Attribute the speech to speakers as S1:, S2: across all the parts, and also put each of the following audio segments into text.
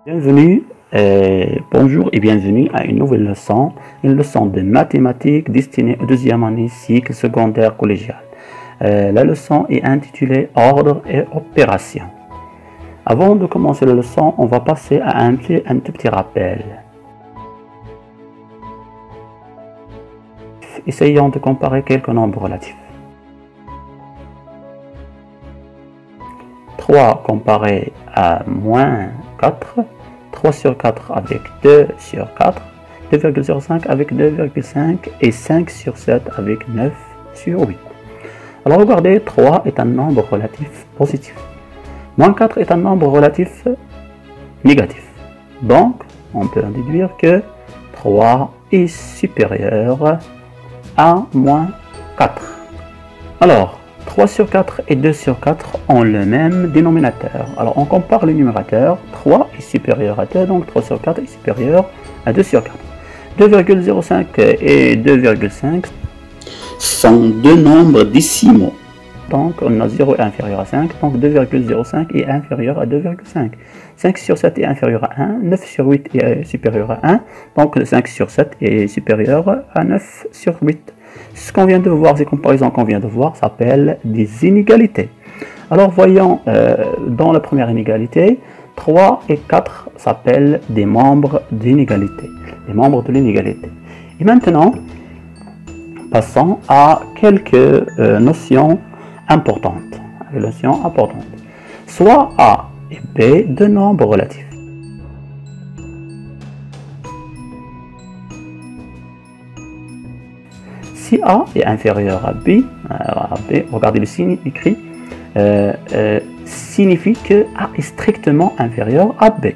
S1: Bienvenue, bonjour et bienvenue à une nouvelle leçon, une leçon de mathématiques destinée au deuxième année cycle secondaire collégial. La leçon est intitulée Ordre et opération. Avant de commencer la leçon, on va passer à un tout petit rappel. Essayons de comparer quelques nombres relatifs. 3 comparé à moins 4, 3 sur 4 avec 2 sur 4, 2,05 avec 2,5 et 5 sur 7 avec 9 sur 8. Alors regardez, 3 est un nombre relatif positif. Moins 4 est un nombre relatif négatif. Donc, on peut en déduire que 3 est supérieur à moins 4. Alors, 3 sur 4 et 2 sur 4 ont le même dénominateur. Alors on compare le numérateur. 3 est supérieur à 2, donc 3 sur 4 est supérieur à 2 sur 4. 2,05 et 2,5 sont deux nombres décimaux. Donc on a 0 est inférieur à 5, donc 2,05 est inférieur à 2,5. 5 sur 7 est inférieur à 1, 9 sur 8 est supérieur à 1, donc 5 sur 7 est supérieur à 9 sur 8. Ce qu'on vient de voir, ces comparaisons qu'on vient de voir s'appellent des inégalités. Alors voyons dans la première inégalité, 3 et 4 s'appellent des membres d'inégalité, les membres de l'inégalité. Et maintenant, passons à quelques notions importantes. Soit A et B, deux nombres relatifs. Si A est inférieur à B, regardez le signe écrit, signifie que A est strictement inférieur à B.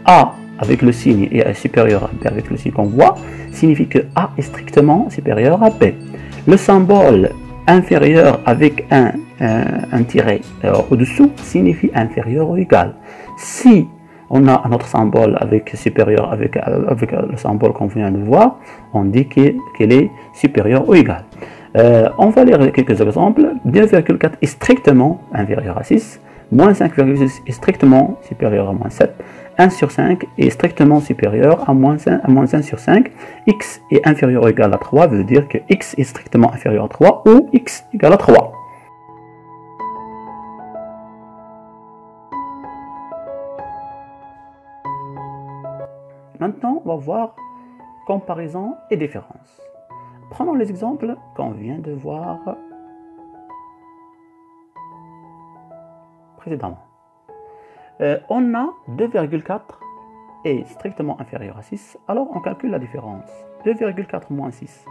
S1: A avec le signe est supérieur à B avec le signe qu'on voit, signifie que A est strictement supérieur à B. Le symbole inférieur avec un tiret au-dessous signifie inférieur ou égal. Si on a un autre symbole avec supérieur avec le symbole qu'on vient de voir, on dit qu'elle est supérieure ou égale. On va lire quelques exemples. 2,4 est strictement inférieur à 6, moins 5,6 est strictement supérieur à moins 7, 1 sur 5 est strictement supérieur à moins 1 sur 5, x est inférieur ou égal à 3 veut dire que x est strictement inférieur à 3 ou x égale à 3. Maintenant, on va voir comparaison et différence. Prenons les exemples qu'on vient de voir précédemment. On a 2,4 est strictement inférieur à 6, alors on calcule la différence. 2,4 moins 6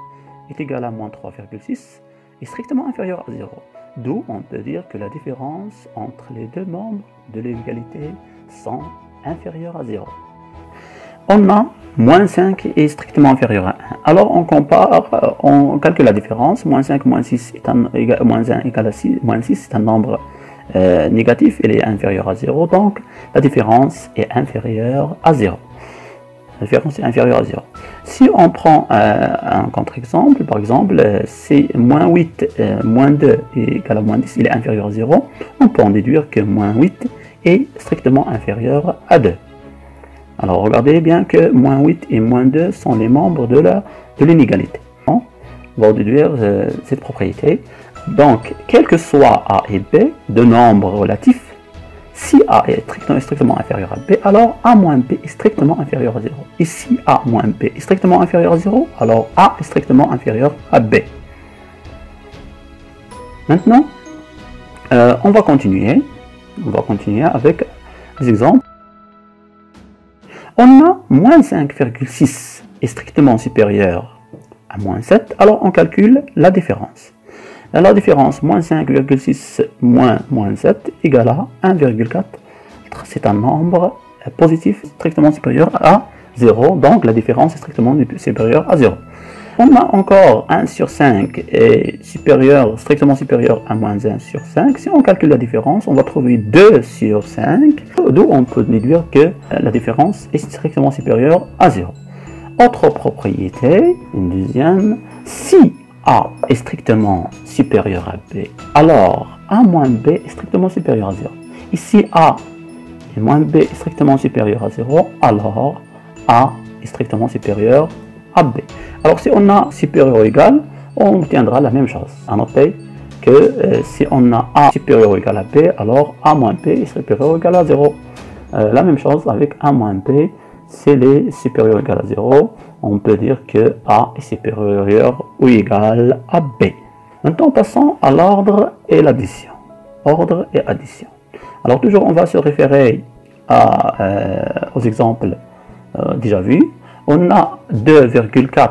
S1: est égal à moins 3,6 est strictement inférieur à 0. D'où on peut dire que la différence entre les deux membres de l'égalité sont inférieures à 0. On a moins 5 est strictement inférieur à 1. Alors on compare, on calcule la différence. Moins 5 moins 6 est moins 1 égale à 6. Moins 6 est un nombre négatif, il est inférieur à 0. Donc la différence est inférieure à 0. La différence est inférieure à 0. Si on prend un contre-exemple, par exemple, c'est moins 8, moins 2 est égal à moins 10, il est inférieur à 0. On peut en déduire que moins 8 est strictement inférieur à 2. Alors regardez bien que moins 8 et moins 2 sont les membres de l'inégalité. On va déduire cette propriété. Donc, quel que soit A et B, deux nombres relatifs, si A est strictement inférieur à B, alors A moins B est strictement inférieur à 0. Et si A moins B est strictement inférieur à 0, alors A est strictement inférieur à B. Maintenant, on va continuer avec des exemples. On a moins 5,6 est strictement supérieur à moins 7, alors on calcule la différence. La différence, moins 5,6 moins 7 égale à 1,4. C'est un nombre positif strictement supérieur à 0, donc la différence est strictement supérieure à 0. On a encore 1 sur 5 est strictement supérieur à moins 1 sur 5. Si on calcule la différence, on va trouver 2 sur 5, d'où on peut déduire que la différence est strictement supérieure à 0. Autre propriété, une deuxième, si A est strictement supérieur à B, alors A moins B est strictement supérieur à 0. Ici A et moins B est strictement supérieur à 0, alors A est strictement supérieur à B. Alors si on a supérieur ou égal, on obtiendra la même chose. À noter que si on a A supérieur ou égal à B, alors A moins B est supérieur ou égal à 0. La même chose avec A moins B, si elle est supérieure ou égal à 0, on peut dire que A est supérieur ou égal à B. Maintenant, passons à l'ordre et l'addition. Ordre et addition. Alors, toujours, on va se référer aux exemples déjà vus. On a 2,4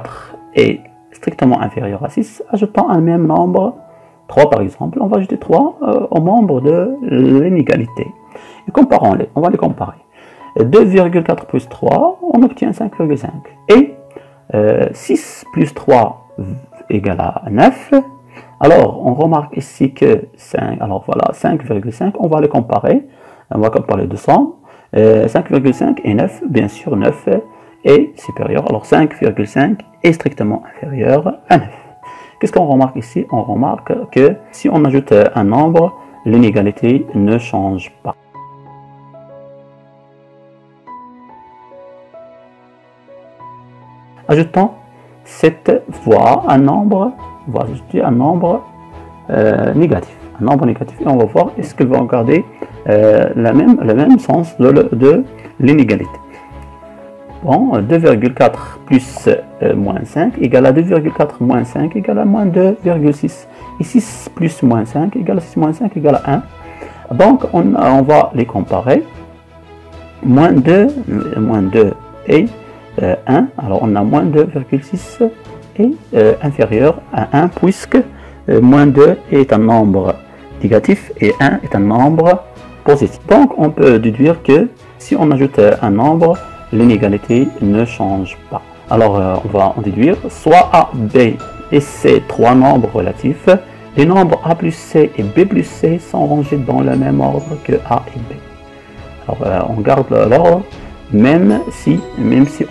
S1: est strictement inférieur à 6, ajoutant un même nombre, 3 par exemple. On va ajouter 3 aux membres de l'inégalité. Et comparons-les, on va les comparer. 2,4 plus 3, on obtient 5,5. Et 6 plus 3 égale à 9. Alors, on remarque ici que 5, alors voilà, 5,5, on va les comparer. On va comparer les deux sommes. 5,5 et 9, bien sûr, 9 est supérieur. Alors, 5,5 est strictement inférieur à 9. Qu'est-ce qu'on remarque ici? On remarque que si on ajoute un nombre, l'inégalité ne change pas. Ajoutons cette fois un nombre, on va ajouter un nombre négatif. Un nombre négatif et on va voir est-ce qu'il va garder le même sens de l'inégalité. Bon, 2,4 plus moins 5 égale à 2,4 moins 5 égale à moins 2,6. Et 6 plus moins 5 égale à 6 moins 5 égale à 1. Donc, on va les comparer. Moins 2 et 1. Alors, on a moins 2,6 est inférieur à 1 puisque moins 2 est un nombre négatif et 1 est un nombre positif. Donc, on peut déduire que si on ajoute un nombre, l'inégalité ne change pas. Alors, on va en déduire soit A, B et C, trois nombres relatifs. Les nombres A plus C et B plus C sont rangés dans le même ordre que A et B. Alors, on garde l'ordre, même si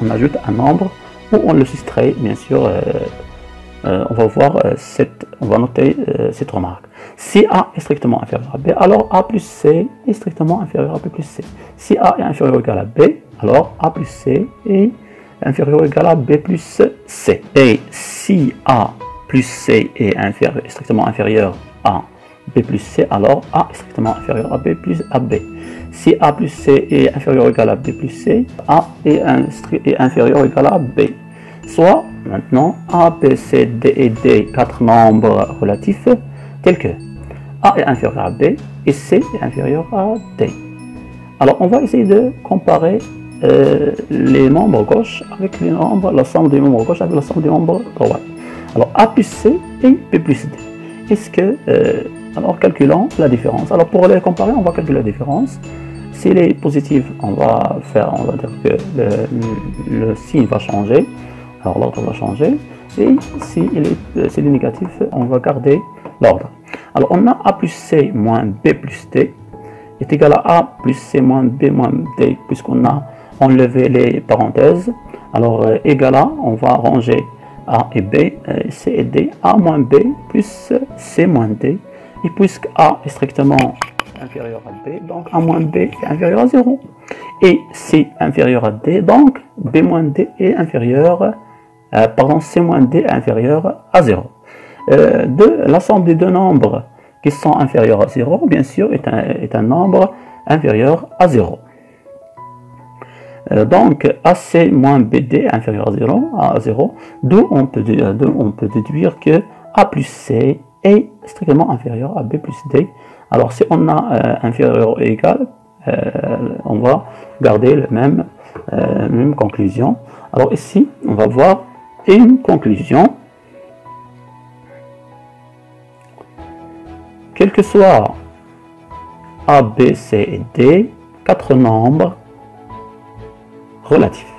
S1: on ajoute un nombre ou on le soustrait, bien sûr. On va voir on va noter cette remarque. Si A est strictement inférieur à B, alors A plus C est strictement inférieur à B plus C. Si A est inférieur ou égal à B, alors A plus C est inférieur ou égal à B plus C. Et si A plus C est strictement inférieur à B plus C, alors A est strictement inférieur à B plus à B. Si A plus C est inférieur ou égal à B plus C, A est inférieur ou égal à B. Soit, maintenant, A, B, C, D et D, quatre nombres relatifs, tels que A est inférieur à B et C est inférieur à D. Alors, on va essayer de comparer les nombres gauche avec la somme des nombres gauche avec la somme des nombres droite. Alors, A plus C et B plus D. Est-ce que, alors, calculons la différence. Alors, pour les comparer, on va calculer la différence. S'il est positif, on va dire que le signe va changer. Alors l'ordre va changer, et si c'est négatif, on va garder l'ordre. Alors on a A plus C moins B plus D est égal à A plus C moins B moins D, puisqu'on a enlevé les parenthèses. Alors égal à, on va ranger A et B, C et D, A moins B plus C moins D, et puisque A est strictement inférieur à B, donc A moins B est inférieur à 0, et C inférieur à D, donc B moins D est inférieur C moins D est inférieur à 0. La somme des deux nombres qui sont inférieurs à 0, bien sûr, est un nombre inférieur à 0. Donc, AC moins BD est inférieur à 0, d'où on peut déduire que A plus C est strictement inférieur à B plus D. Alors, si on a inférieur ou égal, on va garder la même conclusion. Alors ici, on va voir une conclusion. Quel que soit A, B, C et D, quatre nombres relatifs.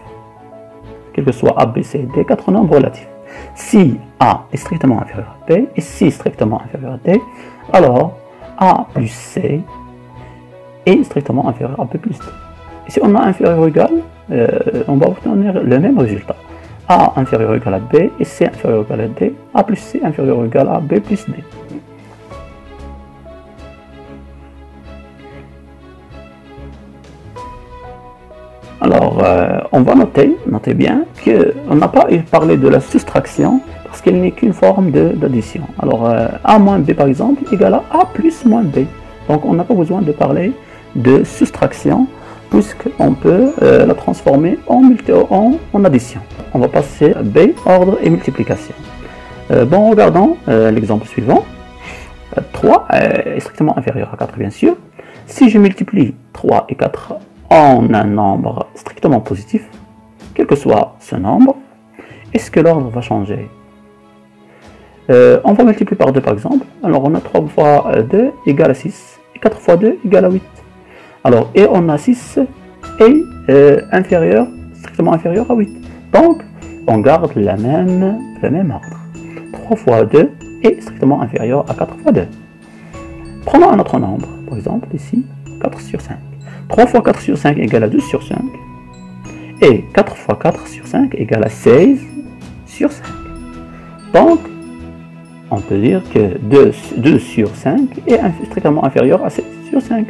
S1: Quel que soit A, B, C et D, quatre nombres relatifs. Si A est strictement inférieur à B et C est strictement inférieur à D, alors A plus C est strictement inférieur à B plus D. Et si on a inférieur ou égal, on va obtenir le même résultat. A inférieur ou égal à B et C inférieur ou égal à D, A plus C inférieur ou égal à B plus D. Alors, on va notez bien qu'on n'a pas parlé de la soustraction parce qu'elle n'est qu'une forme d'addition. Alors, A moins B par exemple égale à A plus moins B. Donc, on n'a pas besoin de parler de soustraction puisqu'on peut la transformer en addition. On va passer à B, ordre et multiplication. Bon, regardons l'exemple suivant. 3 est strictement inférieur à 4, bien sûr. Si je multiplie 3 et 4 en un nombre strictement positif, quel que soit ce nombre, est-ce que l'ordre va changer? On va multiplier par 2 par exemple. Alors on a 3 fois 2 égale à 6, et 4 fois 2 égale à 8. Alors, et on a 6 et strictement inférieur à 8. Donc, on garde le même ordre. 3 fois 2 est strictement inférieur à 4 fois 2. Prenons un autre nombre, par exemple ici, 4 sur 5. 3 fois 4 sur 5 égale à 12 sur 5. Et 4 fois 4 sur 5 égale à 16 sur 5. Donc, on peut dire que 2 sur 5 est strictement inférieur à 16 sur 5.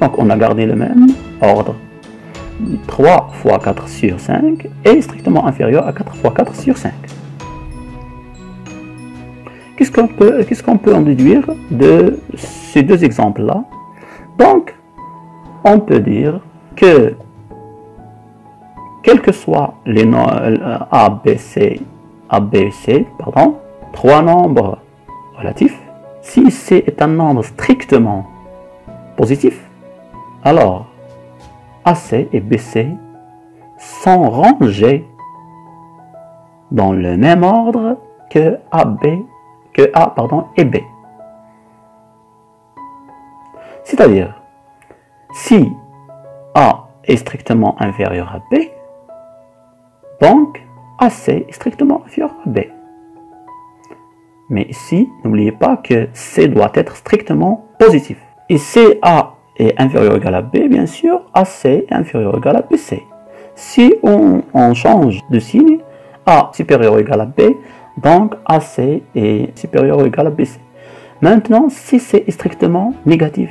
S1: Donc, on a gardé le même ordre. 3 fois 4 sur 5 est strictement inférieur à 4 fois 4 sur 5. Qu'est-ce qu'on peut en déduire de ces deux exemples-là? Donc, on peut dire que, quels que soient les trois nombres relatifs, si C est un nombre strictement positif, alors AC et BC sont rangés dans le même ordre que A et B. C'est-à-dire, si A est strictement inférieur à B, donc AC est strictement inférieur à B. Mais ici, n'oubliez pas que C doit être strictement positif. Et CA est inférieur ou égal à B, bien sûr, AC est inférieur ou égal à BC. Si on change de signe, A supérieur ou égal à B, donc AC est supérieur ou égal à BC. Maintenant, si C est strictement négatif,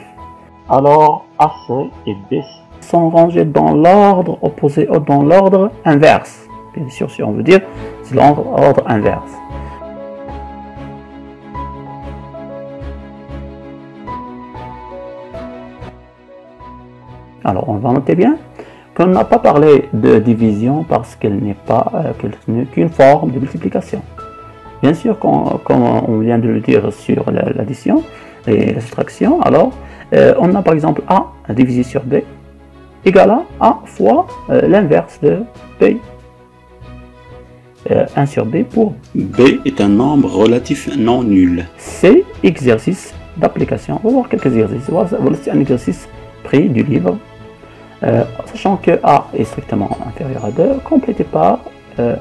S1: alors AC et BC sont rangés dans l'ordre opposé ou dans l'ordre inverse. Bien sûr, si on veut dire, c'est l'ordre inverse. Alors, on va noter bien qu'on n'a pas parlé de division parce qu'elle n'est qu'une forme de multiplication. Bien sûr, comme on vient de le dire sur l'addition et la soustraction, alors on a par exemple A divisé sur B égale à A fois l'inverse de B. 1 sur B pour
S2: B est un nombre relatif non nul.
S1: C'est exercice d'application. On va voir quelques exercices. Voilà un exercice pris du livre. Sachant que A est strictement inférieur à 2, complété par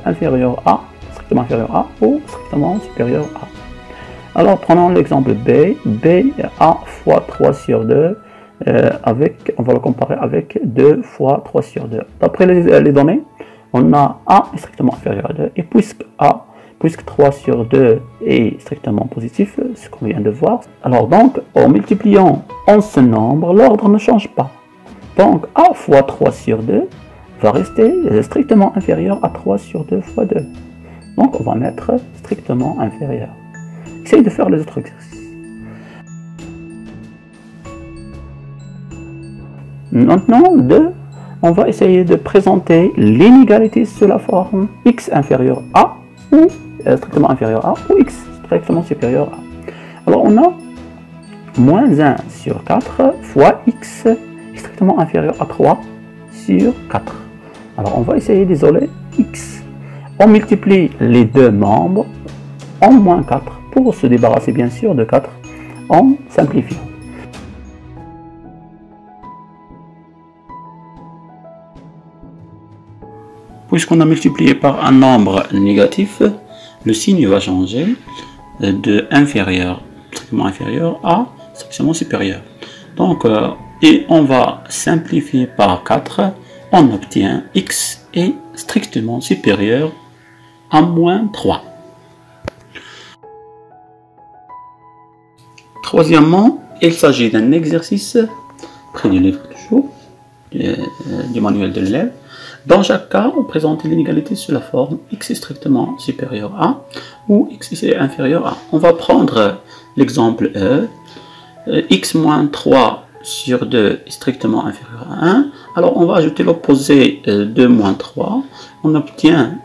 S1: inférieur à, strictement inférieur à ou strictement supérieur à. Alors prenons l'exemple B. B A fois 3 sur 2, on va le comparer avec 2 fois 3 sur 2. D'après les données, on a A est strictement inférieur à 2, et puisque 3 sur 2 est strictement positif, ce qu'on vient de voir, alors donc, en multipliant en ce nombre, l'ordre ne change pas. Donc, A fois 3 sur 2 va rester strictement inférieur à 3 sur 2 fois 2. Donc, on va mettre strictement inférieur. Essayez de faire les autres exercices. Maintenant, on va essayer de présenter l'inégalité sous la forme x inférieur à ou strictement inférieur à ou x strictement supérieur à. Alors, on a moins 1 sur 4 fois x strictement inférieur à 3 sur 4. Alors on va essayer d'isoler x. On multiplie les deux membres en moins 4 pour se débarrasser bien sûr de 4 en simplifiant.
S2: Puisqu'on a multiplié par un nombre négatif, le signe va changer de inférieur, strictement inférieur à strictement supérieur. Donc, et on va simplifier par 4, on obtient x est strictement supérieur à moins 3. Troisièmement, il s'agit d'un exercice pris du livre toujours, du manuel de l'élève. Dans chaque cas, on présente l'inégalité sous la forme x est strictement supérieur à ou x est inférieur à. On va prendre l'exemple E, x moins 3 sur 2 est strictement inférieur à 1. Alors on va ajouter l'opposé 2 moins 3. On obtient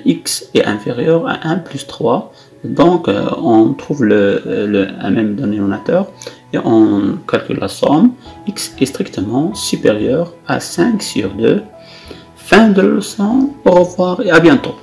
S2: x est inférieur à 1 plus 3. Donc on trouve un même dénominateur et on calcule la somme. X est strictement supérieur à 5 sur 2. Fin de la leçon, au revoir et à bientôt.